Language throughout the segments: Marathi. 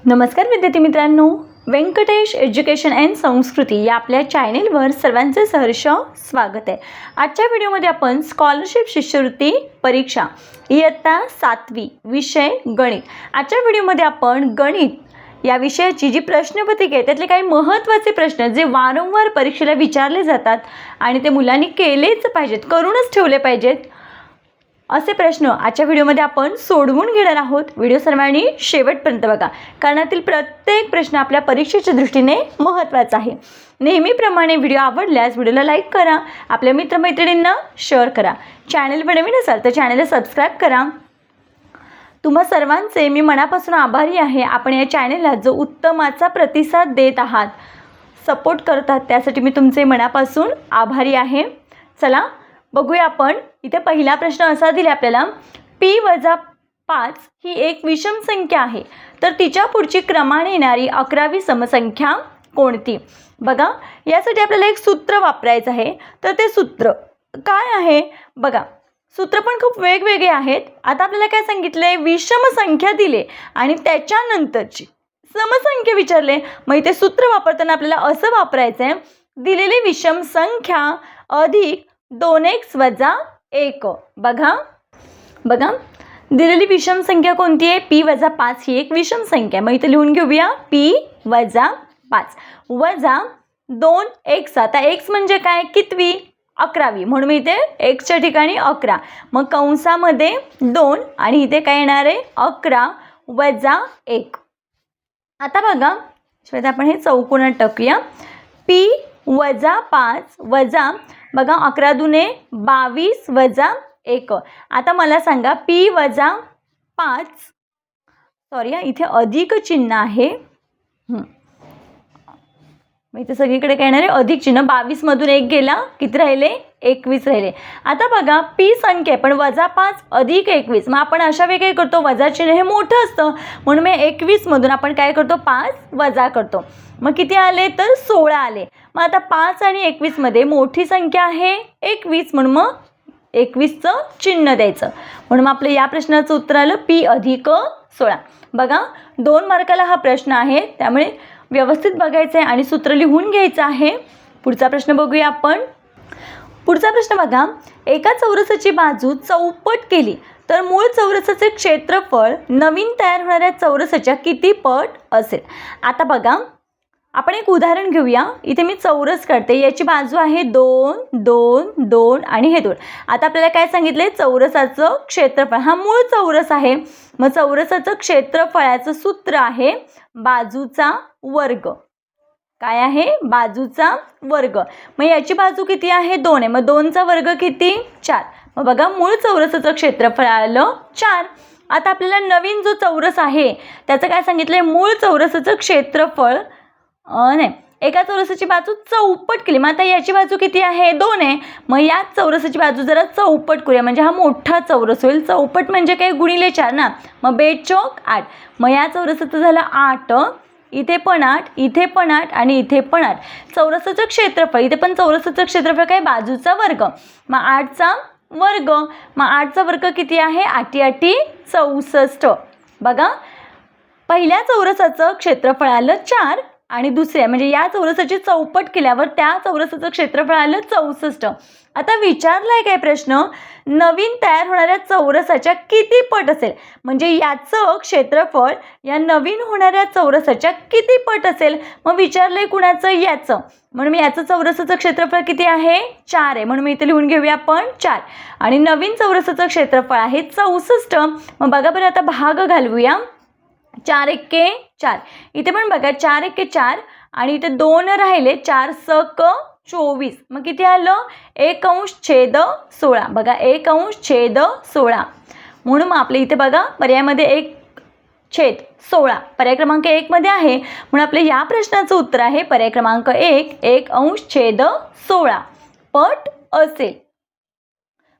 नमस्कार विद्यार्थी मित्रांनो, व्यंकटेश एज्युकेशन अँड संस्कृती या आपल्या चॅनेलवर सर्वांचे सहर्ष स्वागत आहे। आजच्या व्हिडिओमध्ये आपण स्कॉलरशिप शिष्यवृत्ती परीक्षा इयत्ता 7वी विषय गणित। आजच्या व्हिडिओमध्ये आपण गणित या विषयाची जी प्रश्नपत्रिका आहे त्यातले काही महत्त्वाचे प्रश्न जे वारंवार परीक्षेला विचारले जातात आणि ते मुलांनी केलेच पाहिजेत, करूनच ठेवले पाहिजेत असे प्रश्न आजच्या व्हिडिओमध्ये आपण सोडवून घेणार आहोत। व्हिडिओ सर्वांनी शेवटपर्यंत बघा, कारण यातील प्रत्येक प्रश्न आपल्या परीक्षेच्या दृष्टीने महत्त्वाचा आहे। नेहमीप्रमाणे व्हिडिओ आवडल्यास व्हिडिओला लाईक करा, आपल्या मित्रमैत्रिणींना शेअर करा, चॅनलवर नवीन असाल तर चॅनलला सबस्क्राईब करा। तुम्हा सर्वांचे मी मनापासून आभारी आहे। आपण या चॅनलला जो उत्तमाचा प्रतिसाद देत आहात, सपोर्ट करतात, त्यासाठी मी तुमचे मनापासून आभारी आहे। चला बघूया आपण। इथे पहिला प्रश्न असा दिला आपल्याला, p-5 ही एक विषम संख्या आहे, तर तिच्या पुढची क्रमाने येणारी 11वी समसंख्या कोणती? बघा, यासाठी आपल्याला एक सूत्र वापरायचं आहे। तर ते सूत्र काय आहे बघा, सूत्र पण खूप वेगवेगळे आहेत। आता आपल्याला काय सांगितले, विषम संख्या दिले आणि त्याच्यानंतरची समसंख्या विचारले। मग इथे सूत्र वापरताना आपल्याला असं वापरायचं आहे, दिलेली विषम संख्या अधिक 2x - 1। बघा दिलेली विषम संख्या कोणती आहे? p-5 ही एक विषम संख्या। मग इथे लिहून घेऊया, p-5 वजा 2x। आता x म्हणजे काय, कितवी? 11वी, म्हणून मी इथे x च्या ठिकाणी 11, मग कंसामध्ये 2 आणि इथे काय येणार आहे, 11 वजा 1। आता बघा, आपण हे चौकोनात टाकूया, p-5 वजा, बघा 11 दुने 22 वजा 1। आता मला सांगा, p-5, सॉरी इथे अधिक चिन्ह आहे, मग इथे सगळीकडे काय येणार आहे, अधिक चिन्ह। 22 मधून 1 गेला, किती राहिले, 21 राहिले। आता बघा, p संख्या आहे पण -5 अधिक 21, मग आपण अशा वेळी काय करतो, वजा चिन्ह हे मोठं असतं, म्हणून मी 21 मधून आपण काय करतो, 5 वजा करतो। मग किती आले, तर 16 आले। मग आता 5 आणि 21 मध्ये मोठी संख्या आहे 21, म्हणून मग 21चं चिन्ह द्यायचं, म्हणून मग आपलं या प्रश्नाचं उत्तर आलं p अधिक 16। बघा, 2 मार्काला हा प्रश्न आहे, त्यामुळे व्यवस्थित बघायचं आहे आणि सूत्र लिहून घ्यायचं आहे। पुढचा प्रश्न बघूया आपण। पुढचा प्रश्न बघा, एका चौरसाची बाजू चौपट केली तर मूळ चौरसाचे क्षेत्रफळ नवीन तयार होणाऱ्या चौरसाच्या किती पट असेल? आता बघा, आपण एक उदाहरण घेऊया। इथे मी चौरस काढते, याची बाजू आहे 2, 2, 2 आणि हे 2। आता आपल्याला काय सांगितले, चौरसाचं क्षेत्रफळ, हा मूळ चौरस आहे, मग चौरसाचं क्षेत्रफळाचं सूत्र आहे बाजूचा वर्ग। काय आहे, बाजूचा वर्ग। मग याची बाजू किती आहे, 2 आहे, मग 2चा वर्ग किती, 4। मग बघा, मूळ चौरसाचं क्षेत्रफळ आलं 4। आता आपल्याला नवीन जो चौरस आहे त्याचं काय सांगितलंय, मूळ चौरसाचं क्षेत्रफळ नाही, एका चौरसाची बाजू चौपट केली, मग आता याची बाजू किती आहे, 2 आहे, मग या चौरसाची बाजू जरा चौपट करूया, म्हणजे हा मोठा चौरस होईल। चौपट म्हणजे काय, गुणिले 4 ना, मग 2 चौक 8, मग या चौरसाचं झालं 8, इथे पण 8, इथे पण 8 आणि इथे पण 8। चौरसाचं क्षेत्रफळ, इथे पण चौरसाचं क्षेत्रफळ काय, बाजूचा वर्ग, मग 8चा वर्ग, मग 8चा वर्ग किती आहे, 8 8 64। बघा, पहिल्या चौरसाचं क्षेत्रफळ आलं 4 आणि दुसऱ्या म्हणजे या चौरसाची चौपट केल्यावर त्या चौरसाचं क्षेत्रफळ आलं 64। आता विचारलाय काय प्रश्न, नवीन तयार होणाऱ्या चौरसाच्या किती पट असेल, म्हणजे याचं क्षेत्रफळ या नवीन होणाऱ्या चौरसाच्या किती पट असेल। मग विचारलंय कुणाचं, याचं, म्हणून मी याचं चौरसाचं क्षेत्रफळ किती आहे, 4 आहे, म्हणून मी इथे लिहून घेऊया आपण 4, आणि नवीन चौरसाचं क्षेत्रफळ आहे 64। मग बघा बरं, आता भाग घालवूया, 4 एके 4, इथे पण बघा 4 एके 4 आणि इथे 2 राहिले, 4 सक 24, मग किती आलं, 1/16। बघा, 1/16, म्हणून मग आपल्या इथे बघा पर्यायामध्ये 1/16 पर्याय क्रमांक 1 मध्ये आहे, म्हणून आपल्या या प्रश्नाचं उत्तर आहे पर्याय क्रमांक 1, 1/16 पट असेल।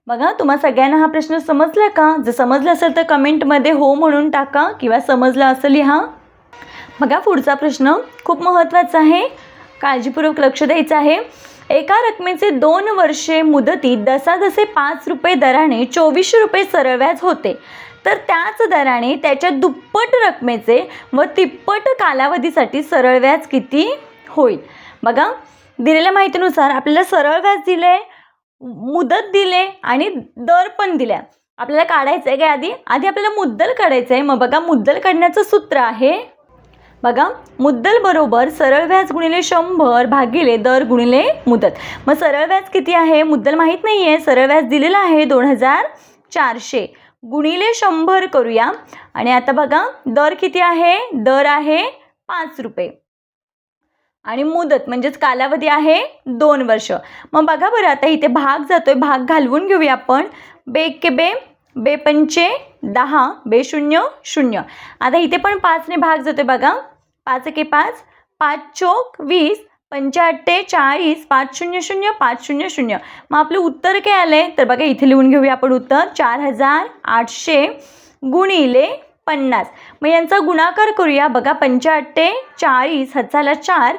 बघा, तुम्हा सगळ्यांना हा प्रश्न समजला का? जर समजलं असेल तर कमेंटमध्ये हो म्हणून टाका किंवा समजलं असं लिहा। बघा, पुढचा प्रश्न खूप महत्त्वाचा आहे, काळजीपूर्वक लक्ष द्यायचं आहे। एका रकमेचे 2 वर्षे मुदतीत जसाजसे 5 रुपये दराने 2400 रुपये सरळ व्याज होते, तर त्याच दराने त्याच्या दुप्पट रकमेचे व तिप्पट कालावधीसाठी सरळ व्याज किती होईल. बघा, दिलेल्या माहितीनुसार आपल्याला सरळ व्याज दिले, मुदत दिले आणि दर पण दिल्या. आपल्याला काढायचं आहे काय, आधी आपल्याला मुद्दल काढायचं आहे. मग बघा, मुद्दल काढण्याचं सूत्र आहे, बघा, मुद्दल बरोबर सरळ व्याज गुणिले 100 भागिले दर गुणिले मुदत. मग सरळ व्याज किती आहे, मुद्दल माहीत नाही आहे, सरळ व्याज दिलेलं आहे 2400 गुणिले 100 करूया. आणि आता बघा, दर किती आहे, दर आहे 5 रुपये आणि मुदत म्हणजेच कालावधी आहे 2 वर्ष. मग बघा बरं, आता इथे भाग जातोय, भाग घालवून घेऊया आपण. बे के बे, बे पंचे 10, बे शून्य 0. आता इथे पण 5ने भाग जातोय बघा, 5 एके 5, 5 चोक 20, 5 अट्टे 40, 5 0 0, 5 0 0. मग आपलं उत्तर काय आलंय, तर बघा इथे लिहून घेऊया आपण उत्तर 4800 गुणिले 50. मग यांचा गुणाकार करूया. बघा, 5 अट्टे 40, हाताला 4,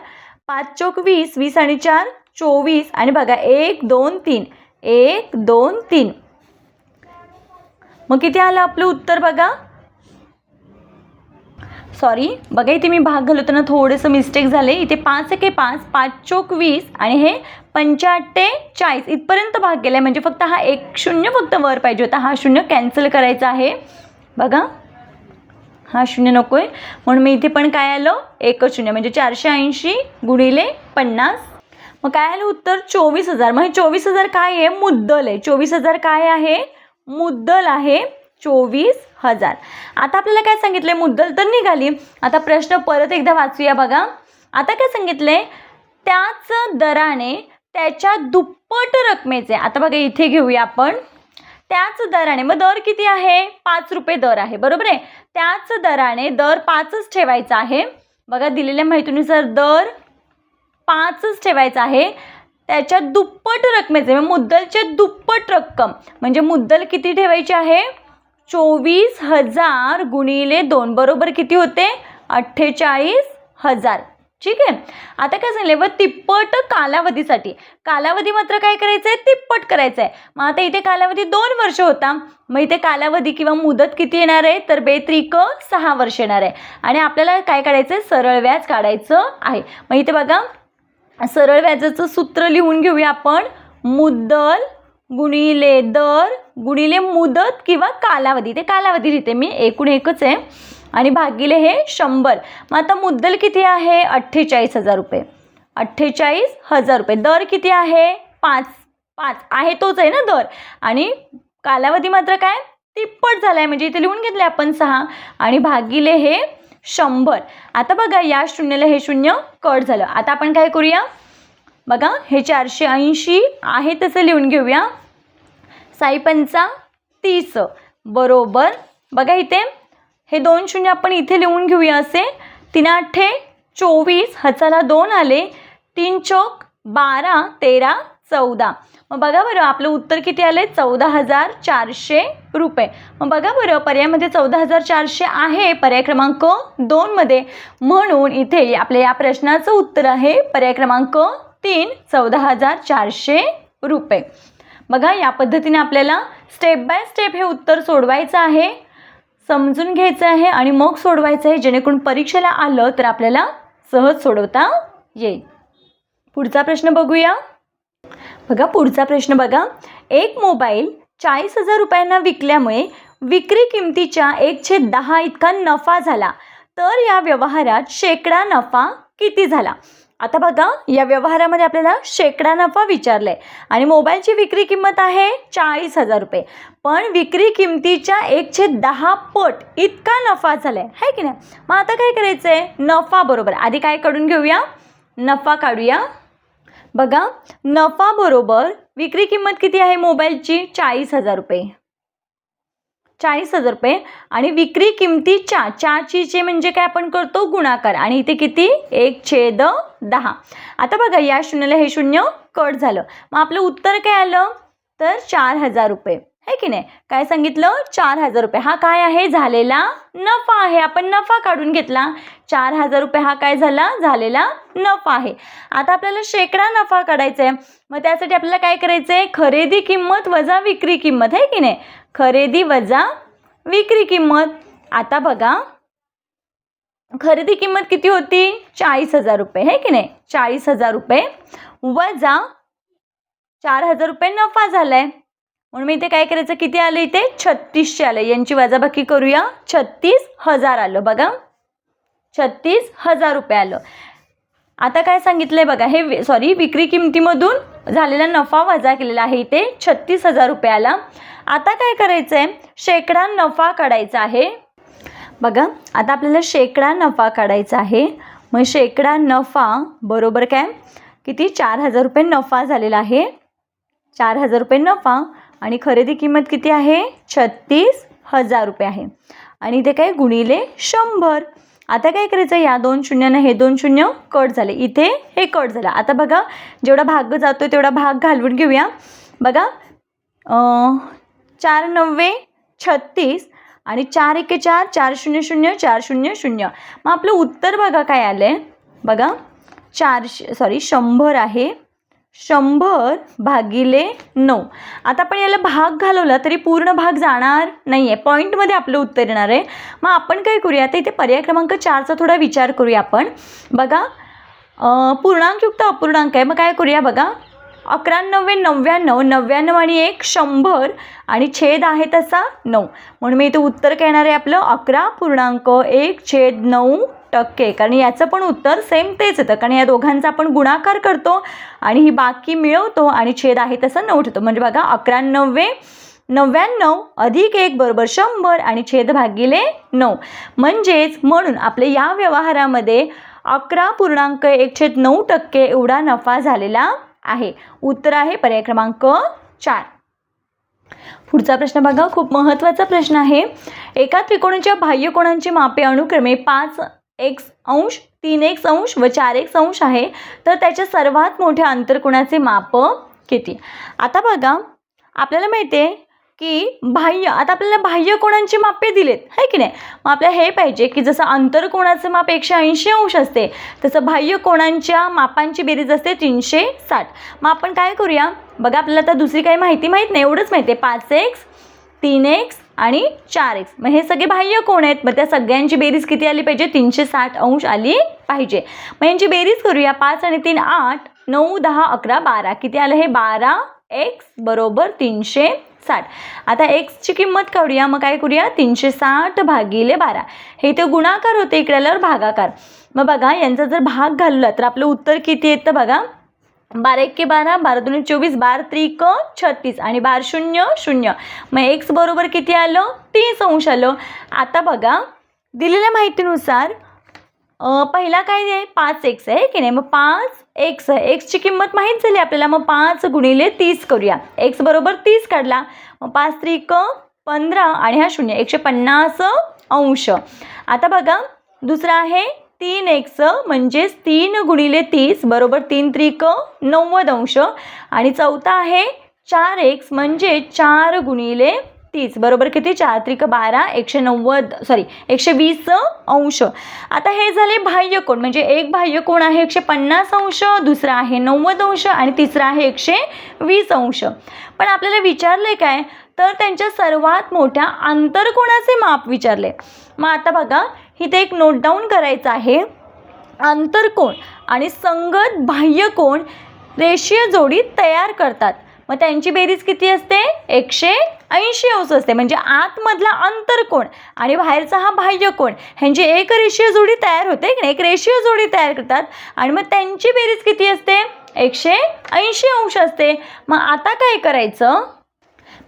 5 चोक 20, 20 आणि 4 24. आणि बघा 1 2 3, 1 2 3. मग किती आलं आपलं उत्तर बघा. सॉरी, बघा इथे मी भाग घालवताना थोडंसं मिस्टेक झाले. इथे 5 एके 5, 5 चोक 20 आणि हे 5 अट्टे 40 इथपर्यंत भाग गेला. म्हणजे फक्त हा 1 0 फक्त वर पाहिजे होता, हा 0 कॅन्सल करायचा आहे. बघा, हा 0 नको आहे म्हणून मी इथे पण काय आलं, 1 0 म्हणजे 480 गुणिले 50. मग काय आलं उत्तर 24,000. मग हे 24,000 काय आहे, मुद्दल आहे. 24,000 काय आहे, मुद्दल आहे 24,000. आता आपल्याला काय सांगितलं, मुद्दल तर निघाली. आता प्रश्न परत एकदा वाचूया. बघा, आता काय सांगितलंय, त्याच दराने त्याच्या दुप्पट रकमेचे. आता बघा इथे घेऊया आपण, त्याच दराने, मग दर किती आहे, 5 रुपये दर आहे, बरोबर आहे. त्याच दराने दर 5च ठेवायचा आहे. बघा, दिलेल्या माहितीनुसार दर 5च ठेवायचा आहे. त्याच्या दुप्पट रकमेचे, मुद्दलचे दुप्पट रक्कम म्हणजे मुद्दल किती ठेवायची आहे, 24,000 गुणिले 2 बरोबर किती होते, 48,000. ठीक आहे. आता काय सांगितलं, व तिप्पट कालावधीसाठी. कालावधी मात्र काय करायचं आहे, तिप्पट करायचं आहे. मग आता इथे कालावधी 2 वर्ष होता, मग इथे कालावधी किंवा मुदत किती येणार आहे, तर 6 वर्ष येणार आहे. आणि आपल्याला काय काढायचं आहे, सरळ व्याज काढायचं आहे. मग इथे बघा, सरळ व्याजाचं सूत्र लिहून घेऊया आपण. मुद्दल गुणिले दर गुणिले मुदत किंवा कालावधी. ते कालावधी लिहिते मी, एकूण एकच आहे. आणि भागिले हे 100. मग आता मुद्दल किती आहे, 48,000 रुपये. 48,000 रुपये. दर किती आहे, 5 आहे, तोच आहे ना दर. आणि कालावधी मात्र काय, तिप्पट झाला आहे, म्हणजे इथे लिहून घेतले आपण 6 आणि भागिले हे 100. आता बघा, या शून्याला हे 0 कट झालं. आता आपण काय करूया, बघा हे 480 आहे तसं लिहून घेऊया. 6 पंचा 30 बरोबर. बघा इथे हे 2 शून्य आपण इथे लिहून घेऊया असे. 3 अठ्ठे 24, हाताला 2 आले, 3 चौक 12, 13, 14. मग बघा बरं, आपलं उत्तर किती आले, 14,400 रुपये. मग बघा बरं, पर्यायामध्ये 14,400 आहे पर्याय क्रमांक 2 मध्ये. म्हणून इथे आपल्या या प्रश्नाचं उत्तर आहे पर्याय क्रमांक 3, 14,400 रुपये. बघा, या पद्धतीने आपल्याला स्टेप बाय स्टेप हे उत्तर सोडवायचं आहे, समजून घ्यायचं आहे आणि मग सोडवायचं आहे, जेणेकरून परीक्षेला आलं तर आपल्याला सहज सोडवता येईल. पुढचा प्रश्न बघूया. बघा, पुढचा प्रश्न बघा. एक मोबाईल 40,000 रुपयांना विकल्यामुळे विक्री किमतीच्या 1/10 इतका नफा झाला, तर या व्यवहारात शेकडा नफा किती झाला. आता बघा, या व्यवहारामध्ये आपल्याला शेकडा नफा विचारलाय आणि मोबाईलची विक्री किंमत आहे 40,000 रुपये, पण विक्री किमतीच्या 1/10 पट इतका नफा झालाय, आहे की नाही. मग आता काय करायचं आहे, नफा बरोबर आधी काय काढून घेऊया, नफा काढूया. बघा, नफा बरोबर विक्री किंमत किती आहे मोबाईलची, 40,000 रुपये. 40,000 रुपये आणि विक्री किमतीच्या, चे म्हणजे काय आपण करतो गुणाकार, आणि इथे किती 1/10. आता बघा, या शून्याला हे 0 कट झालं. मग आपलं उत्तर काय आलं, तर 4,000 रुपये, है की नाही. काय सांगितलं, 4,000 रुपये. हा काय आहे, झालेला नफा आहे. आपण नफा काढून घेतला. 4,000 रुपये हा काय झाला, झालेला नफा आहे. आता आपल्याला शेकडा नफा काढायचा आहे. मग त्यासाठी आपल्याला काय करायचं आहे, खरेदी किंमत वजा विक्री किंमत, आहे की नाही. खरेदी वजा विक्री किंमत. आता बघा खरेदी किंमत किती होती 40,000 रुपये है की नाही. 40,000 रुपये वजा 4,000 रुपये नफा झालाय. म्हणून मी इथे काय करायचं, किती आलं इथे 3600 आलं. यांची वजाबाकी करूया. 36,000 आलं बघा. 36,000 रुपये आलं. आता काय सांगितलंय बघा, हे विक्री किमतीमधून झालेला नफा वजा केलेला आहे. इथे 36,000 रुपये आला. आता काय करायचं आहे, शेकडा नफा काढायचा आहे बघा. आता आपल्याला शेकडा नफा काढायचा आहे. मग शेकडा नफा बरोबर काय, किती 4,000 रुपये नफा झालेला आहे. 4,000 रुपये नफा आणि खरेदी किंमत किती आहे 36,000 रुपये आहे. आणि इथे काय गुणिले 100. आता काय करायचं, या 2 शून्यानं हे 2 शून्य कट झाले, इथे हे कट झालं. आता बघा जेवढा भाग जातो तेवढा भाग घालवून घेऊया बघा. 4 9 36 आणि 4 1 4 4 0 0 4 0 0. मग आपलं उत्तर बघा काय आलंय बघा. 100 आहे. 100 भागिले 9. आता आपण याला भाग घालवला तरी पूर्ण भाग जाणार नाही आहे, पॉईंटमध्ये आपलं उत्तर येणार आहे. मग आपण काय करूया, आता इथे पर्याय क्रमांक 4चा थोडा विचार करूया आपण बघा. पूर्णांकयुक्त अपूर्णांक आहे. मग काय करूया बघा, 11 9 99 99 आणि 1 100 आणि छेद आहे तसा 9. म्हणून मी इथे उत्तर काय येणार आहे आपलं 11.1/9%. कारण याचं पण उत्तर सेम तेच येतं, कारण या दोघांचा आपण गुणाकार करतो आणि ही बाकी मिळवतो आणि छेद आहे तसं 9 ठेवतो. म्हणजे बघा 11 9 99 अधिक 1 बरोबर 100 आणि छेद भागिले 9. म्हणून आपल्या या व्यवहारामध्ये 11.1/9% एवढा नफा झालेला आहे. उत्तर आहे पर्याय क्रमांक 4. पुढचा प्रश्न बघा, खूप महत्त्वाचा प्रश्न आहे. एका त्रिकोणाच्या बाह्य कोणांची मापे अनुक्रमे 5x अंश 3x अंश व 4x अंश आहे, तर त्याच्या सर्वात मोठ्या अंतरकोणाचे माप किती. आता बघा आपल्याला माहिती आहे की आता आपल्याला बाह्य कोणांची मापे दिलेत है की नाही. मग आपल्याला हे पाहिजे की जसं अंतरकोणाचं माप 180 अंश असते तसं बाह्य कोणांच्या मापांची बेरीज असते 360. मग आपण काय करूया बघा, आपल्याला आता दुसरी काही माहिती माहीत नाही, एवढंच माहिती आहे 5x 3x आणि 4x. मग हे सगळे बाह्य कोण आहेत, मग त्या सगळ्यांची बेरीज किती आली पाहिजे 360 अंश आली पाहिजे. मग यांची बेरीज करूया. 5 आणि 3 8 9 10 11 12. किती आलं हे 12x बरोबर 360. आता xची किंमत काढूया. मग काय करूया 360 भागिले 12. हे इथे गुणाकार होते, इकडे आल्यावर भागाकार. मग बघा यांचा जर भाग घालला तर आपलं उत्तर किती येतं बघा. 12 1 12 12 2 24 12 3 36 आणि 12 0 0. मग x बरोबर किती आलं 30 अंश आलं. आता बघा दिलेल्या माहितीनुसार पहिला काय आहे 5x आहे की नाही. मग 5x आहे, xची किंमत माहीत झाली आपल्याला. मग 5 गुणिले 30 करूया. x बरोबर 30 काढला. मग 5 3 15 आणि हा 0 150 अंश. आता बघा दुसरा आहे 3x म्हणजेच 3 गुणिले 30 बरोबर 3 3 90 अंश. आणि चौथा आहे 4x म्हणजे 4 गुणिले 30 बरोबर किती 4 3 12 120 अंश. आता हे झाले बाह्य कोण, म्हणजे एक बाह्य कोण आहे 150 अंश, दुसरा आहे 90 अंश आणि तिसरा आहे 120 अंश. पण आपल्याला विचारले काय, तर त्यांच्या सर्वात मोठ्या आंतरकोणाचे माप विचारले. मग आता बघा इथे एक नोट डाऊन करायचं आहे. आंतरकोण आणि संगत बाह्य कोण रेषीय जोडी तयार करतात. मग त्यांची बेरीज किती असते 180 अंश असते. म्हणजे आतमधला अंतरकोण आणि बाहेरचा हा बाह्य कोण ह्यांची एक रेषीय जोडी तयार होते की नाही, एक रेषीय जोडी तयार करतात आणि मग त्यांची बेरीज किती असते 180 अंश असते. मग आता काय करायचं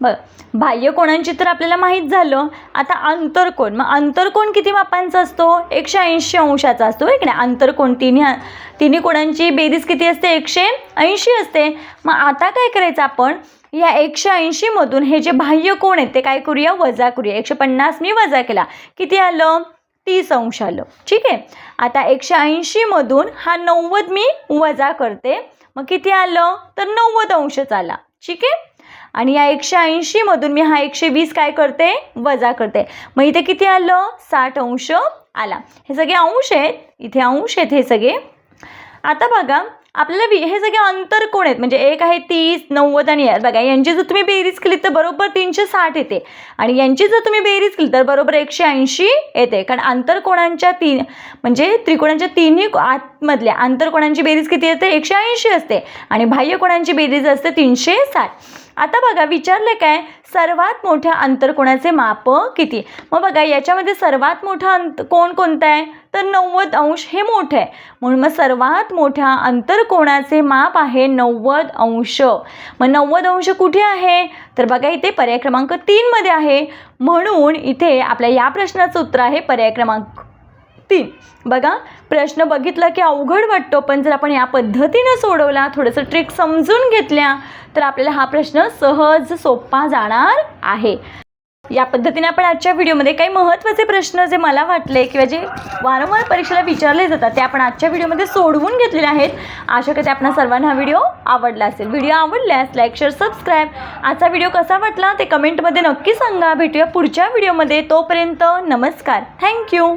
बघ, बाह्य कोणांची तर आपल्याला माहीत झालं. आता आंतरकोण, मग आंतरकोण किती मापांचा असतो 180 अंशाचा असतो आहे की नाही. आंतरकोण तिन्ही कोणांची बेरीज किती असते 180 असते. मग आता काय करायचं आपण या 180 मधून हे जे बाह्य कोण आहेत ते काय करूया वजा करूया. 150 मी वजा केला, किती आलं 30 अंश आलं. ठीक आहे. आता 180 मधून हा 90 मी वजा करते, मग किती आलं तर 90 अंशच आला. ठीक आहे. आणि या 180 मधून मी हा 120 काय करते वजा करते, मग इथे किती आलं 60 अंश आला. हे सगळे अंश आहेत, इथे अंश आहेत हे सगळे. आता बघा आपल्याला हे सगळे अंतर कोण आहेत, म्हणजे एक आहे 30, 90 आणि बघा यांची जर तुम्ही बेरीज केली तर बरोबर 360 येते आणि यांची जर तुम्ही बेरीज केली तर बरोबर 180 येते. कारण आंतरकोणांच्या म्हणजे त्रिकोणांच्या तिन्ही आतमधल्या आंतरकोणांची बेरीज किती येते, 180 असते आणि बाह्यकोणांची बेरीज असते 360. आता बघा विचारले काय, सर्वात मोठ्या आंतरकोणाचे माप किती. मग बघा याच्यामध्ये सर्वात मोठा कोण कोणता आहे तर 90 अंश हे मोठं आहे, म्हणून मग सर्वात मोठ्या आंतरकोणाचे माप आहे 90 अंश. मग 90 अंश कुठे आहे तर बघा इथे पर्याय क्रमांक 3 मध्ये आहे, म्हणून इथे आपल्या या प्रश्नाचं उत्तर आहे पर्याय क्रमांक 3. बघा प्रश्न बघितला की अवघड वाटतो, पण जर आपण या पद्धतीने सोडवला, थोडंसं ट्रिक समजून घेतल्या तर आपल्याला हा प्रश्न सहज सोपा जाणार आहे. या पद्धतीने आपण आजच्या व्हिडिओमध्ये काही महत्त्वाचे प्रश्न जे मला वाटले किंवा जे वारंवार परीक्षेला विचारले जातात ते आपण आजच्या व्हिडिओमध्ये सोडवून घेतलेले आहेत. आशा करते आपणा सर्वांना हा व्हिडिओ आवडला असेल. व्हिडिओ आवडल्यास लाईक, शेअर, सबस्क्राईब. आजचा व्हिडिओ कसा वाटला ते कमेंटमध्ये नक्की सांगा. भेटूया पुढच्या व्हिडिओमध्ये. तोपर्यंत नमस्कार. थँक्यू.